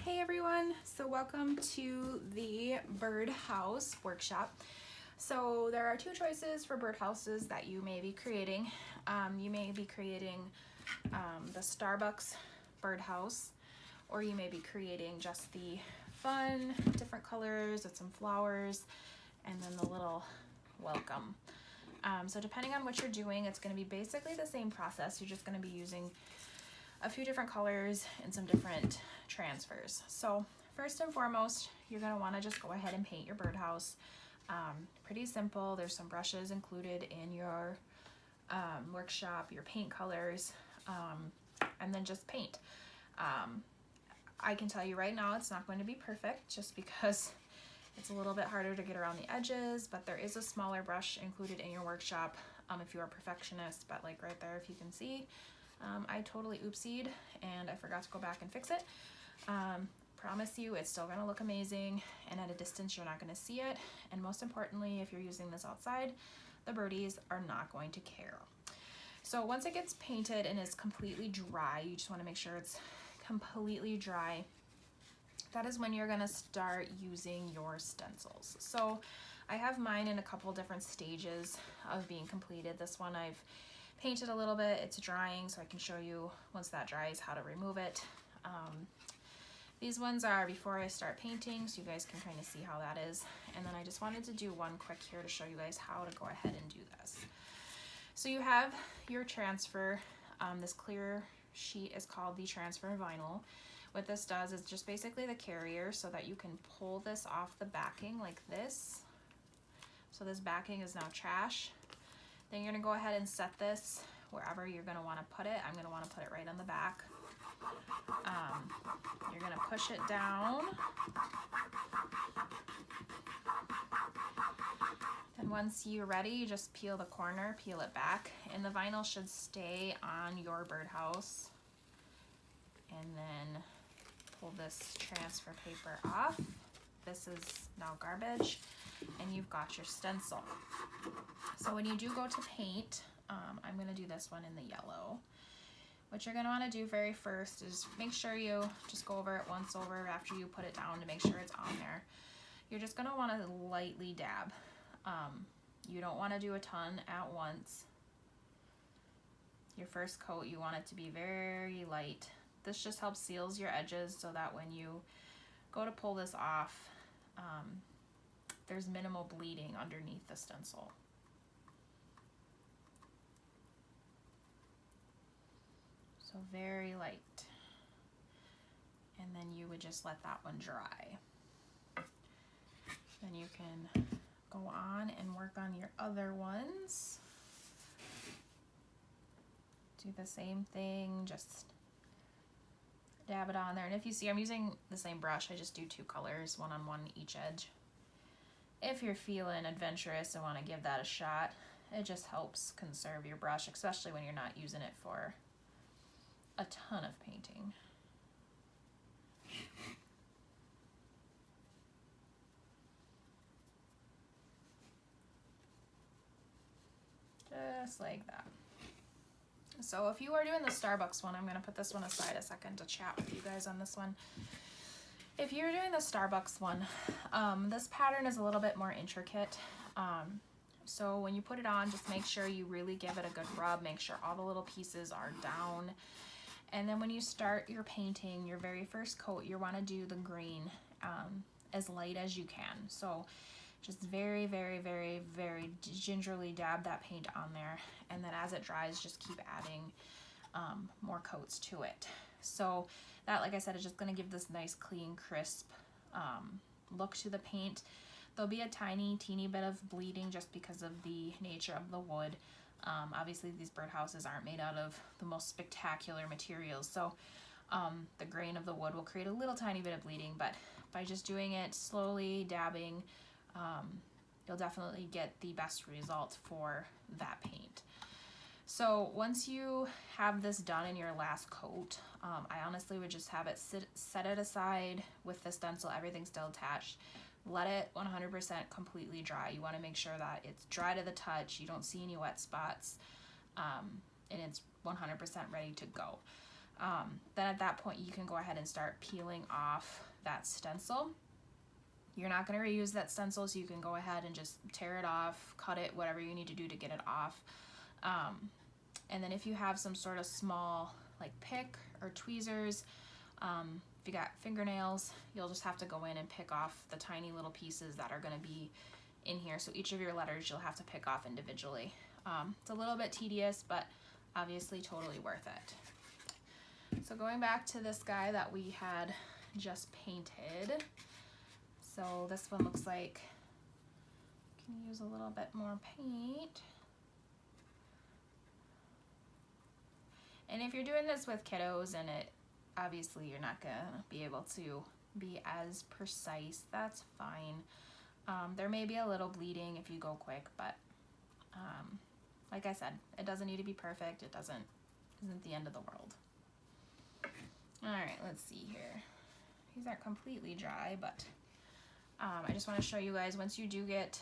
Hey everyone, so welcome to the birdhouse workshop. So there are two choices for birdhouses that you may be creating. You may be creating the Starbucks birdhouse, or you may be creating just the fun, different colors with some flowers and then the little welcome. So depending on what you're doing, it's going to be basically the same process. You're just going to be using a few different colors and some different transfers. So first and foremost, you're going to want to just go ahead and paint your birdhouse. Pretty simple. There's some brushes included in your workshop, your paint colors, and then just paint. I can tell you right now it's not going to be perfect just because it's a little bit harder to get around the edges, but there is a smaller brush included in your workshop if you're a perfectionist. But like right there, if you can see, I totally oopsied and I forgot to go back and fix it. Promise you it's still gonna look amazing, and at a distance you're not gonna see it, and most importantly, if you're using this outside, the birdies are not going to care. So once it gets painted and is completely dry, you just want to make sure it's completely dry. That is when you're gonna start using your stencils. So I have mine in a couple different stages of being completed. This one I've painted a little bit, it's drying, so I can show you once that dries how to remove it. These ones are before I start painting, so you guys can kind of see how that is. And then I just wanted to do one quick here to show you guys how to go ahead and do this. So you have your transfer. This clear sheet is called the transfer vinyl. What this does is just basically the carrier so that you can pull this off the backing like this. So this backing is now trash. Then you're gonna go ahead and set this wherever you're gonna wanna put it. I'm gonna wanna put it right on the back. You're gonna push it down. And once you're ready, you just peel the corner, peel it back, and the vinyl should stay on your birdhouse. And then pull this transfer paper off. This is now garbage, and you've got your stencil. So when you do go to paint, I'm gonna do this one in the yellow. What you're gonna wanna do very first is make sure you just go over it once over after you put it down to make sure it's on there. You're just gonna wanna lightly dab. You don't wanna do a ton at once. Your first coat, you want it to be very light. This just helps seals your edges so that when you go to pull this off, there's minimal bleeding underneath the stencil. So very light. And then you would just let that one dry. Then you can go on and work on your other ones. Do the same thing, just dab it on there. And if you see, I'm using the same brush. I just do two colors, one on one each edge. If you're feeling adventurous and want to give that a shot, it just helps conserve your brush, especially when you're not using it for a ton of painting. Just like that. So if you are doing the Starbucks one, I'm going to put this one aside a second to chat with you guys on this one. If you're doing the Starbucks one, this pattern is a little bit more intricate. So when you put it on, just make sure you really give it a good rub. Make sure all the little pieces are down. And then when you start your painting, your very first coat, you want to do the green as light as you can. So just very, very, very, very gingerly dab that paint on there. And then as it dries, just keep adding more coats to it. So that, like I said, is just going to give this nice, clean, crisp look to the paint. There'll be a teeny bit of bleeding just because of the nature of the wood. Obviously these birdhouses aren't made out of the most spectacular materials, so the grain of the wood will create a little tiny bit of bleeding, but by just doing it slowly, dabbing, you'll definitely get the best result for that paint. So once you have this done in your last coat, I honestly would just have it set it aside with the stencil, everything still attached. Let it 100% completely dry. You want to make sure that it's dry to the touch, you don't see any wet spots, and it's 100% ready to go. then at that point you can go ahead and start peeling off that stencil. You're not going to reuse that stencil, so you can go ahead and just tear it off, cut it, whatever you need to do to get it off. And then if you have some sort of small like pick or tweezers, if you got fingernails, you'll just have to go in and pick off the tiny little pieces that are going to be in here. So each of your letters you'll have to pick off individually. It's a little bit tedious, but obviously totally worth it. So going back to this guy that we had just painted. So this one looks like, can use a little bit more paint. And if you're doing this with kiddos and obviously you're not gonna be able to be as precise, that's fine. There may be a little bleeding if you go quick, but like I said, it doesn't need to be perfect. It isn't the end of the world. All right, let's see here. These aren't completely dry, but I just want to show you guys, once you do get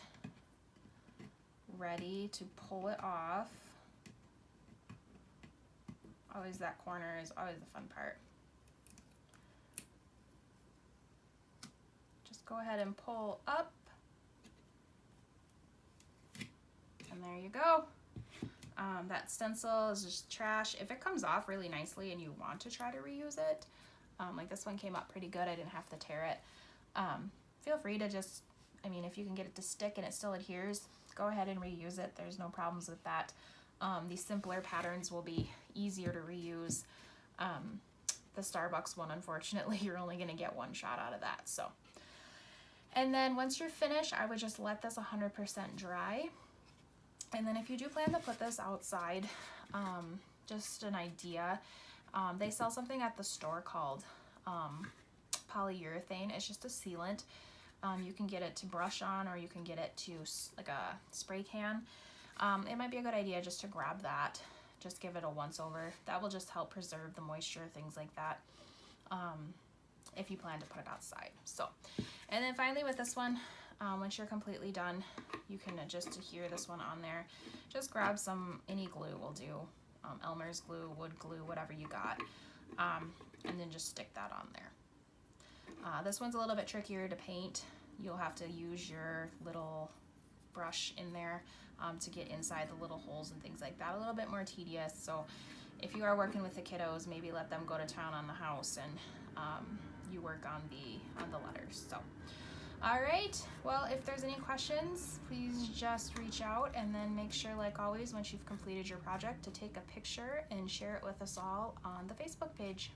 ready to pull it off, always that corner is always the fun part. Just go ahead and pull up, and there you go. That stencil is just trash. If it comes off really nicely and you want to try to reuse it, like this one came up pretty good, I didn't have to tear it. Feel free to just, if you can get it to stick and it still adheres, go ahead and reuse it. There's no problems with that. These simpler patterns will be easier to reuse. The Starbucks one, unfortunately, you're only going to get one shot out of that. So, and then once you're finished, I would just let this 100% dry. And then if you do plan to put this outside, just an idea, they sell something at the store called polyurethane. It's just a sealant. You can get it to brush on, or you can get it to like a spray can. It might be a good idea just to grab that, just give it a once over. That will just help preserve the moisture, things like that, if you plan to put it outside. So, and then finally with this one, once you're completely done, you can just adhere this one on there. Just grab any glue will do, Elmer's glue, wood glue, whatever you got, and then just stick that on there. This one's a little bit trickier to paint. You'll have to use your little brush in there to get inside the little holes and things like that. A little bit more tedious. So if you are working with the kiddos, maybe let them go to town on the house and you work on the letters. So, all right. Well, if there's any questions, please just reach out, and then make sure, like always, once you've completed your project, to take a picture and share it with us all on the Facebook page.